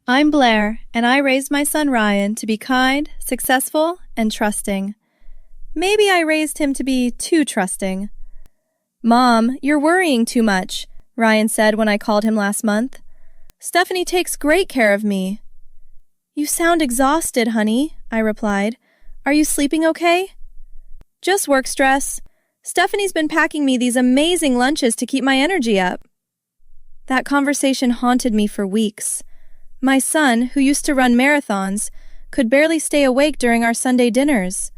I'm Blair, and I raised my son Ryan to be kind, successful, and trusting. Maybe I raised him to be too trusting. Mom, you're worrying too much, Ryan said when I called him last month. Stephanie takes great care of me. You sound exhausted, honey, I replied. Are you sleeping okay? Just work stress. Stephanie's been packing me these amazing lunches to keep my energy up. That conversation haunted me for weeks. My son, who used to run marathons, could barely stay awake during our Sunday dinners.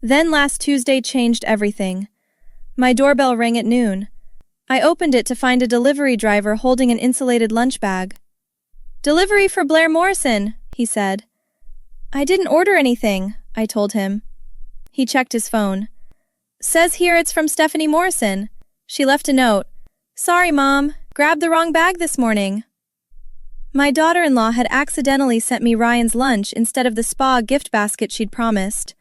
Then last Tuesday changed everything. My doorbell rang at noon. I opened it to find a delivery driver holding an insulated lunch bag. "Delivery for Blair Morrison," he said. "I didn't order anything," I told him. He checked his phone. "Says here it's from Stephanie Morrison. She left a note. Sorry, Mom, grabbed the wrong bag this morning." My daughter-in-law had accidentally sent me Ryan's lunch instead of the spa gift basket she'd promised.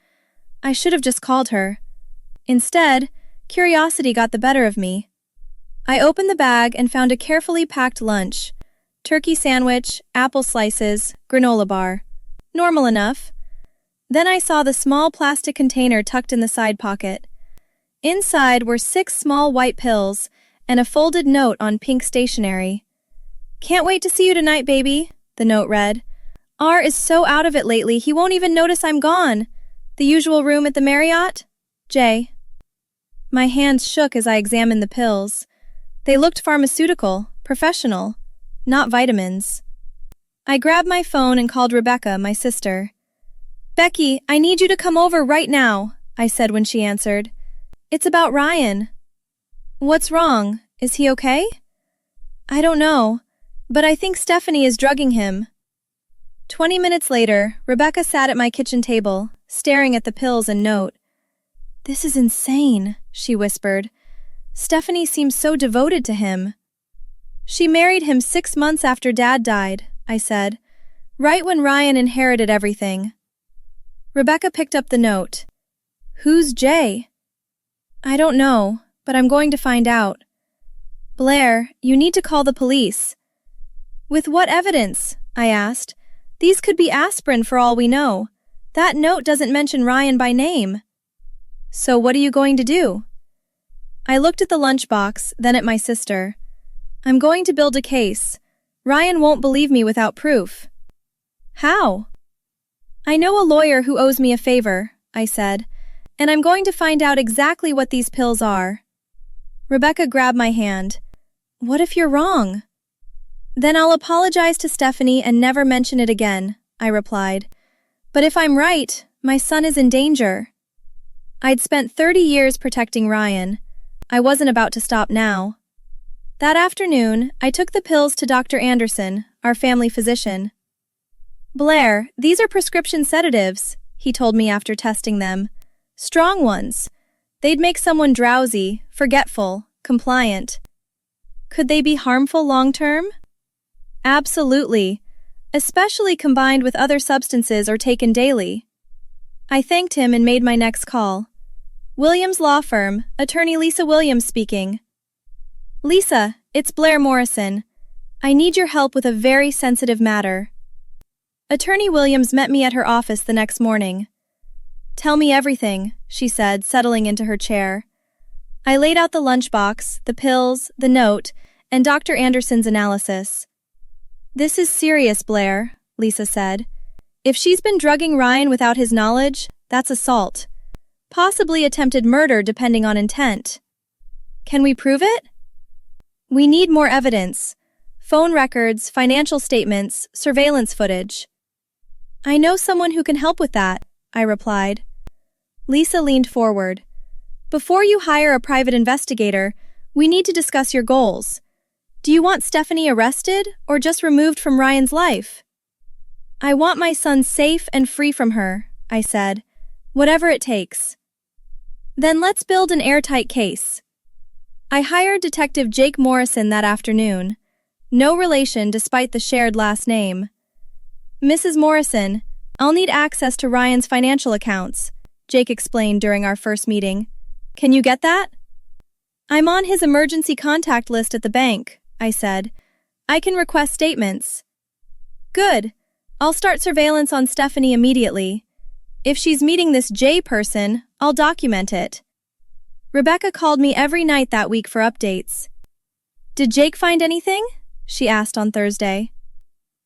I should have just called her. Instead, curiosity got the better of me. I opened the bag and found a carefully packed lunch. Turkey sandwich, apple slices, granola bar. Normal enough. Then I saw the small plastic container tucked in the side pocket. Inside were 6 small white pills and a folded note on pink stationery. "Can't wait to see you tonight, baby," the note read. "R is so out of it lately he won't even notice I'm gone. The usual room at the Marriott? J." My hands shook as I examined the pills. They looked pharmaceutical, professional, not vitamins. I grabbed my phone and called Rebecca, my sister. "Becky, I need you to come over right now," I said when she answered. "It's about Ryan." "What's wrong? Is he okay?" "I don't know, but I think Stephanie is drugging him." 20 minutes later, Rebecca sat at my kitchen table, staring at the pills and note. "This is insane," she whispered. "Stephanie seems so devoted to him." "She married him 6 months after Dad died," I said, "right when Ryan inherited everything." Rebecca picked up the note. "Who's Jay?" "I don't know, but I'm going to find out." "Blair, you need to call the police." "With what evidence?" I asked. "These could be aspirin for all we know. That note doesn't mention Ryan by name." "So what are you going to do?" I looked at the lunchbox, then at my sister. "I'm going to build a case. Ryan won't believe me without proof." "How?" "I know a lawyer who owes me a favor," I said, "and I'm going to find out exactly what these pills are." Rebecca grabbed my hand. "What if you're wrong?" "Then I'll apologize to Stephanie and never mention it again," I replied. "But if I'm right, my son is in danger." I'd spent 30 years protecting Ryan. I wasn't about to stop now. That afternoon, I took the pills to Dr. Anderson, our family physician. "Blair, these are prescription sedatives," he told me after testing them. "Strong ones. They'd make someone drowsy, forgetful, compliant." "Could they be harmful long-term?" "Absolutely, especially combined with other substances or taken daily." I thanked him and made my next call. "Williams Law Firm, Attorney Lisa Williams speaking." "Lisa, it's Blair Morrison. I need your help with a very sensitive matter." Attorney Williams met me at her office the next morning. "Tell me everything," she said, settling into her chair. I laid out the lunchbox, the pills, the note, and Dr. Anderson's analysis. "This is serious, Blair," Lisa said. "If she's been drugging Ryan without his knowledge, that's assault. Possibly attempted murder depending on intent. Can we prove it?" "We need more evidence. Phone records, financial statements, surveillance footage." "I know someone who can help with that," I replied. Lisa leaned forward. "Before you hire a private investigator, we need to discuss your goals. Do you want Stephanie arrested or just removed from Ryan's life?" "I want my son safe and free from her," I said. "Whatever it takes." "Then let's build an airtight case." I hired Detective Jake Morrison that afternoon. No relation despite the shared last name. "Mrs. Morrison, I'll need access to Ryan's financial accounts," Jake explained during our first meeting. "Can you get that?" "I'm on his emergency contact list at the bank," I said. "I can request statements." Good. I'll start surveillance on Stephanie immediately. If she's meeting this J person, I'll document it. Rebecca called me every night that week for updates. Did Jake find anything? She asked on Thursday.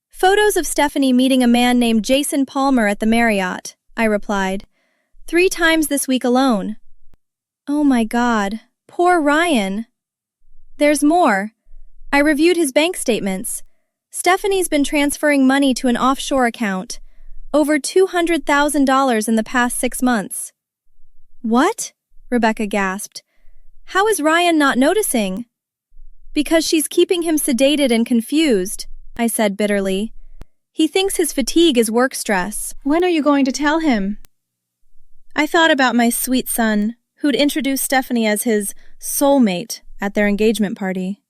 Photos of Stephanie meeting a man named Jason Palmer at the Marriott, I replied. 3 times this week alone. Oh my God, poor Ryan. There's more. I reviewed his bank statements. Stephanie's been transferring money to an offshore account, over $200,000 in the past 6 months. What? Rebecca gasped. How is Ryan not noticing? Because she's keeping him sedated and confused, I said bitterly. He thinks his fatigue is work stress. When are you going to tell him? I thought about my sweet son, who'd introduced Stephanie as his soulmate at their engagement party.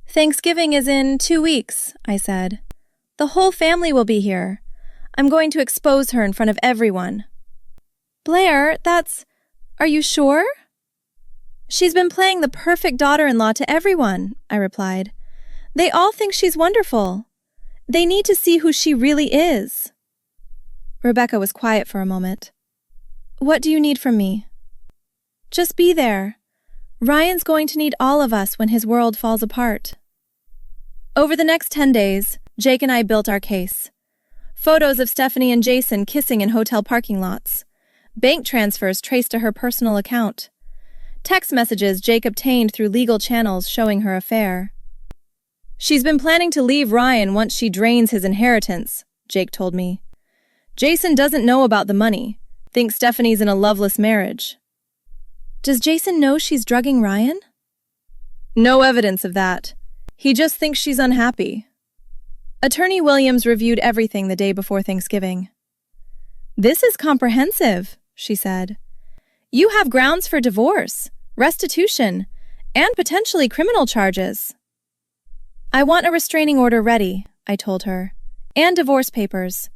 Thanksgiving is in 2 weeks, I said. The whole family will be here. I'm going to expose her in front of everyone. Blair, Are you sure? She's been playing the perfect daughter-in-law to everyone, I replied. They all think she's wonderful. They need to see who she really is. Rebecca was quiet for a moment. What do you need from me? Just be there. Ryan's going to need all of us when his world falls apart. Over the next 10 days, Jake and I built our case. Photos of Stephanie and Jason kissing in hotel parking lots. Bank transfers traced to her personal account. Text messages Jake obtained through legal channels showing her affair. She's been planning to leave Ryan once she drains his inheritance, Jake told me. Jason doesn't know about the money, thinks Stephanie's in a loveless marriage. Does Jason know she's drugging Ryan? No evidence of that. He just thinks she's unhappy. Attorney Williams reviewed everything the day before Thanksgiving. This is comprehensive, she said. You have grounds for divorce, restitution, and potentially criminal charges. I want a restraining order ready, I told her, and divorce papers.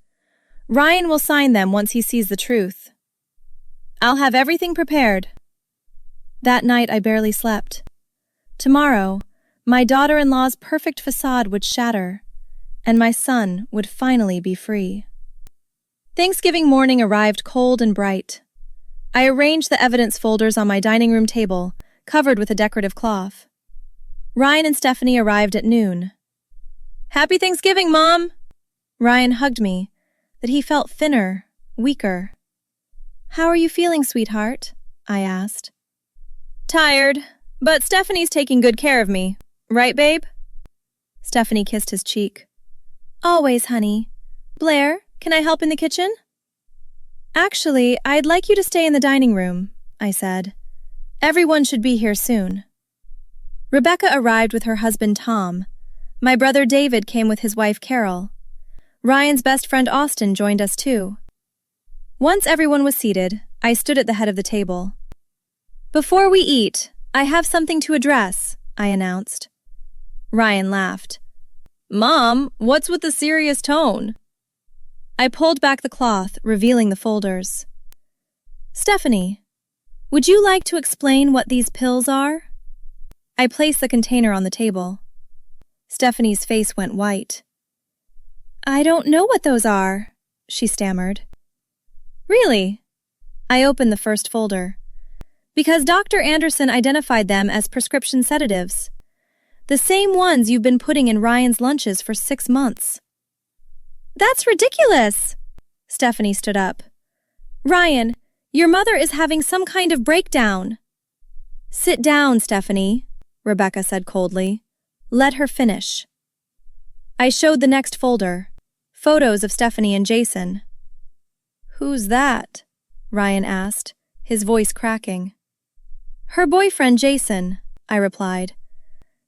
Ryan will sign them once he sees the truth. I'll have everything prepared. That night I barely slept. Tomorrow, my daughter-in-law's perfect facade would shatter, and my son would finally be free. Thanksgiving morning arrived cold and bright. I arranged the evidence folders on my dining room table, covered with a decorative cloth. Ryan and Stephanie arrived at noon. Happy Thanksgiving, Mom! Ryan hugged me, that he felt thinner, weaker. How are you feeling, sweetheart? I asked. Tired, but Stephanie's taking good care of me. Right, babe? Stephanie kissed his cheek. Always, honey. Blair, can I help in the kitchen? Actually, I'd like you to stay in the dining room, I said. Everyone should be here soon. Rebecca arrived with her husband Tom. My brother David came with his wife Carol. Ryan's best friend Austin joined us too. Once everyone was seated, I stood at the head of the table. Before we eat, I have something to address, I announced. Ryan laughed. Mom, what's with the serious tone? I pulled back the cloth, revealing the folders. Stephanie, would you like to explain what these pills are? I placed the container on the table. Stephanie's face went white. I don't know what those are, she stammered. Really? I opened the first folder. Because Dr. Anderson identified them as prescription sedatives. The same ones you've been putting in Ryan's lunches for 6 months. That's ridiculous! Stephanie stood up. Ryan, your mother is having some kind of breakdown. Sit down, Stephanie, Rebecca said coldly. Let her finish. I showed the next folder. Photos of Stephanie and Jason. Who's that? Ryan asked, his voice cracking. Her boyfriend, Jason, I replied.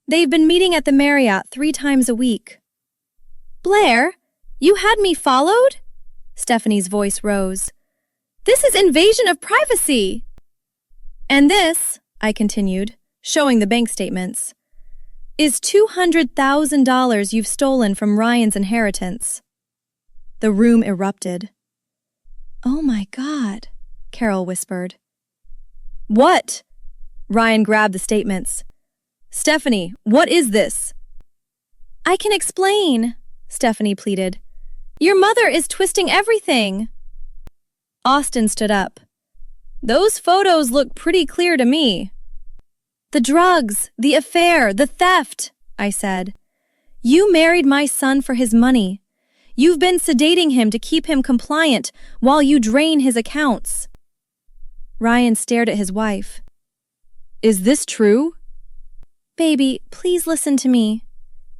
They've been meeting at the Marriott 3 times a week. Blair, you had me followed? Stephanie's voice rose. This is invasion of privacy. And this, I continued, showing the bank statements, is $200,000 you've stolen from Ryan's inheritance. The room erupted. Oh my God, Carol whispered. What? Ryan grabbed the statements. Stephanie, what is this? I can explain, Stephanie pleaded. Your mother is twisting everything. Austin stood up. Those photos look pretty clear to me. The drugs, the affair, the theft, I said. You married my son for his money. You've been sedating him to keep him compliant while you drain his accounts. Ryan stared at his wife. Is this true? Baby, please listen to me.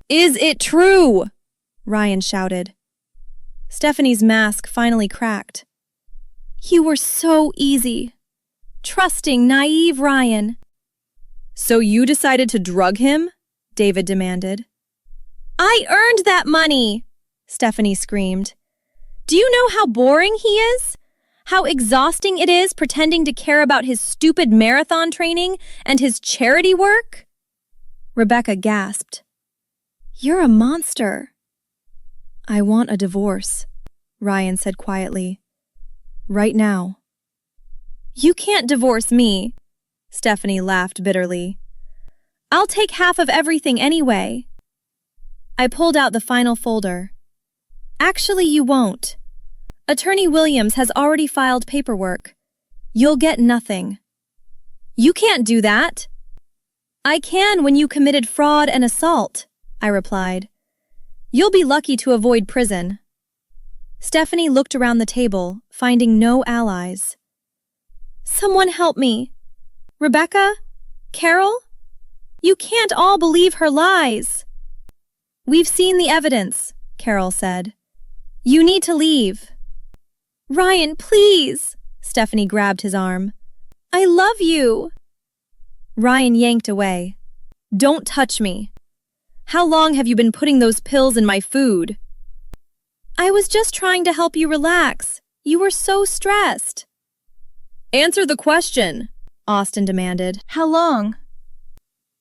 Is it true? Ryan shouted. Stephanie's mask finally cracked. You were so easy. Trusting, naive Ryan. So you decided to drug him? David demanded. I earned that money, Stephanie screamed. Do you know how boring he is? How exhausting it is pretending to care about his stupid marathon training and his charity work? Rebecca gasped. You're a monster. I want a divorce, Ryan said quietly. Right now. You can't divorce me, Stephanie laughed bitterly. I'll take half of everything anyway. I pulled out the final folder. Actually, you won't. Attorney Williams has already filed paperwork. You'll get nothing. You can't do that. I can when you committed fraud and assault, I replied. You'll be lucky to avoid prison. Stephanie looked around the table, finding no allies. Someone help me. Rebecca? Carol? You can't all believe her lies. We've seen the evidence, Carol said. You need to leave. Ryan, please, Stephanie grabbed his arm. I love you. Ryan yanked away. Don't touch me. How long have you been putting those pills in my food? I was just trying to help you relax. You were so stressed. Answer the question, Austin demanded. How long?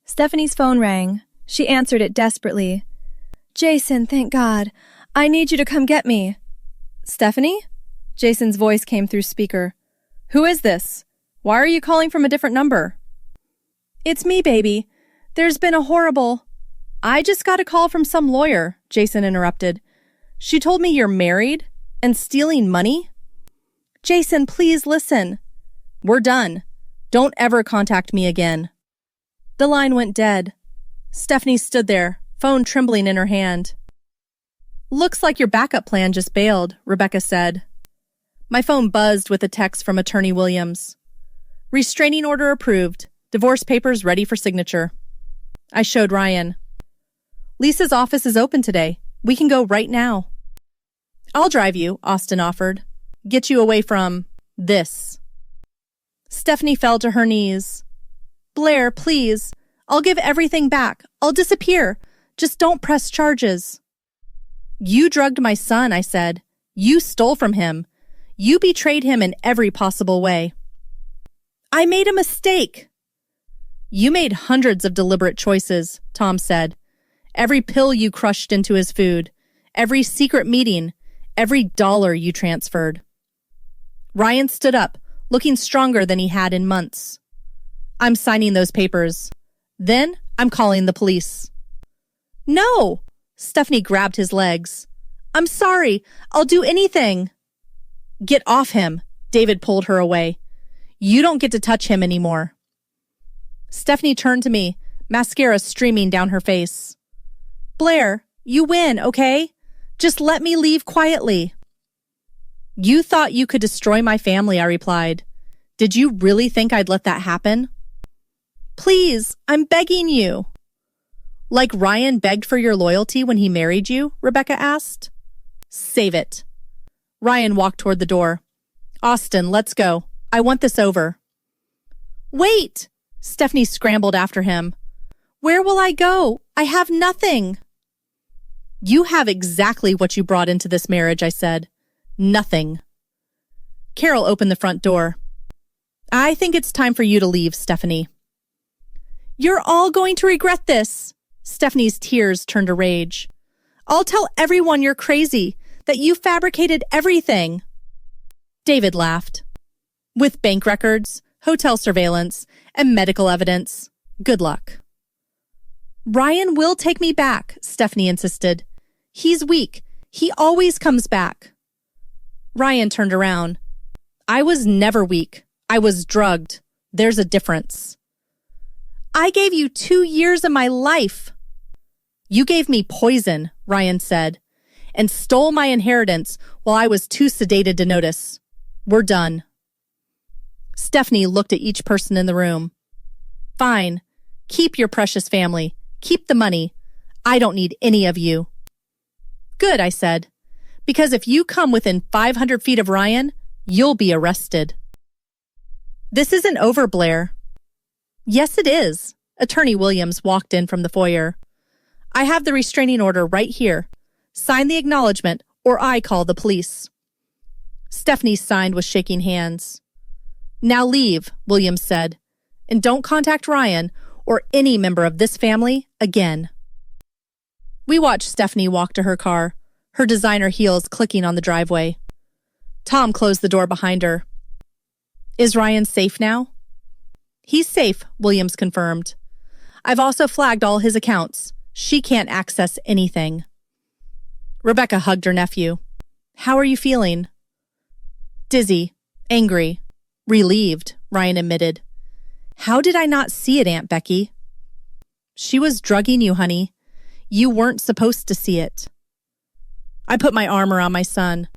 Stephanie's phone rang. She answered it desperately. Jason, thank God. I need you to come get me. Stephanie? Jason's voice came through speaker. Who is this? Why are you calling from a different number? It's me, baby. There's been a horrible... I just got a call from some lawyer, Jason interrupted. She told me you're married and stealing money? Jason, please listen. We're done. Don't ever contact me again. The line went dead. Stephanie stood there, phone trembling in her hand. Looks like your backup plan just bailed, Rebecca said. My phone buzzed with a text from Attorney Williams. Restraining order approved. Divorce papers ready for signature. I showed Ryan. Lisa's office is open today. We can go right now. I'll drive you, Austin offered. Get you away from this. Stephanie fell to her knees. Blair, please. I'll give everything back. I'll disappear. Just don't press charges. You drugged my son, I said. You stole from him. You betrayed him in every possible way. I made a mistake. You made hundreds of deliberate choices, Tom said. Every pill you crushed into his food, every secret meeting, every dollar you transferred. Ryan stood up, looking stronger than he had in months. I'm signing those papers. Then I'm calling the police. No! Stephanie grabbed his legs. I'm sorry. I'll do anything. Get off him. David pulled her away. You don't get to touch him anymore. Stephanie turned to me, mascara streaming down her face. Blair, you win, okay? Just let me leave quietly. You thought you could destroy my family, I replied. Did you really think I'd let that happen? Please, I'm begging you. Like Ryan begged for your loyalty when he married you? Rebecca asked. Save it. Ryan walked toward the door. Austin, let's go. I want this over. Wait! Stephanie scrambled after him. Where will I go? I have nothing. You have exactly what you brought into this marriage, I said. Nothing. Carol opened the front door. I think it's time for you to leave, Stephanie. You're all going to regret this. Stephanie's tears turned to rage. I'll tell everyone you're crazy, that you fabricated everything. David laughed. With bank records, hotel surveillance, and medical evidence. Good luck. Ryan will take me back, Stephanie insisted. He's weak. He always comes back. Ryan turned around. I was never weak. I was drugged. There's a difference. I gave you 2 years of my life. You gave me poison, Ryan said, and stole my inheritance while I was too sedated to notice. We're done. Stephanie looked at each person in the room. Fine. Keep your precious family. Keep the money. I don't need any of you. Good, I said, because if you come within 500 feet of Ryan, you'll be arrested. This isn't over, Blair. Yes, it is. Attorney Williams walked in from the foyer. I have the restraining order right here. Sign the acknowledgement or I call the police. Stephanie signed with shaking hands. Now leave, Williams said, and don't contact Ryan or any member of this family again. We watched Stephanie walk to her car, her designer heels clicking on the driveway. Tom closed the door behind her. Is Ryan safe now? He's safe, Williams confirmed. I've also flagged all his accounts. She can't access anything. Rebecca hugged her nephew. How are you feeling? Dizzy, angry, relieved, Ryan admitted. How did I not see it, Aunt Becky? She was drugging you, honey. You weren't supposed to see it. I put my arm around my son.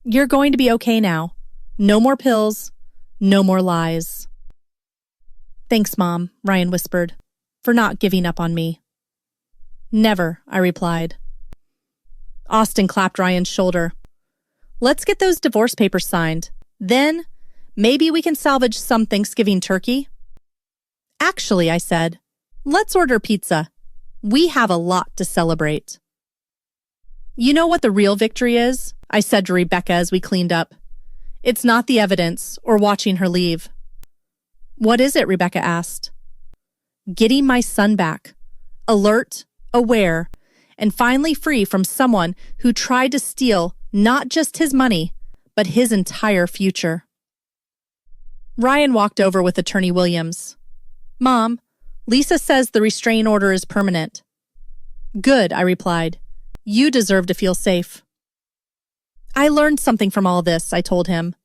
You're going to be okay now. No more pills. No more lies. Thanks, Mom, Ryan whispered, for not giving up on me. Never, I replied. Austin clapped Ryan's shoulder. Let's get those divorce papers signed. Then, maybe we can salvage some Thanksgiving turkey. Actually, I said, let's order pizza. We have a lot to celebrate. You know what the real victory is? I said to Rebecca as we cleaned up. It's not the evidence or watching her leave. What is it? Rebecca asked. Getting my son back. Alert, aware, and finally free from someone who tried to steal not just his money, but his entire future. Ryan walked over with Attorney Williams. Mom, Lisa says the restraining order is permanent. Good, I replied. You deserve to feel safe. I learned something from all this, I told him.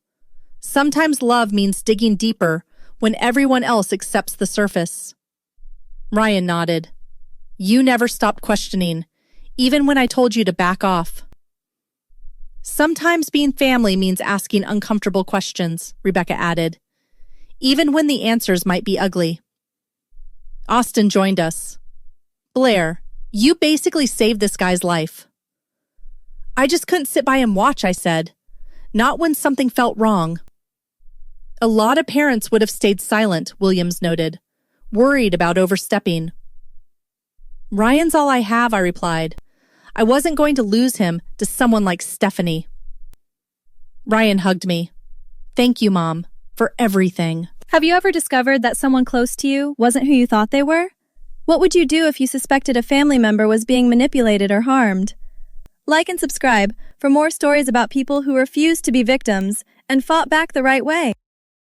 Sometimes love means digging deeper when everyone else accepts the surface. Ryan nodded. You never stopped questioning, even when I told you to back off. Sometimes being family means asking uncomfortable questions, Rebecca added, even when the answers might be ugly. Austin joined us. Blair, you basically saved this guy's life. I just couldn't sit by and watch, I said. Not when something felt wrong. A lot of parents would have stayed silent, Williams noted, worried about overstepping. Ryan's all I have, I replied. I wasn't going to lose him to someone like Stephanie. Ryan hugged me. Thank you, Mom, for everything. Have you ever discovered that someone close to you wasn't who you thought they were? What would you do if you suspected a family member was being manipulated or harmed? Like and subscribe for more stories about people who refused to be victims and fought back the right way.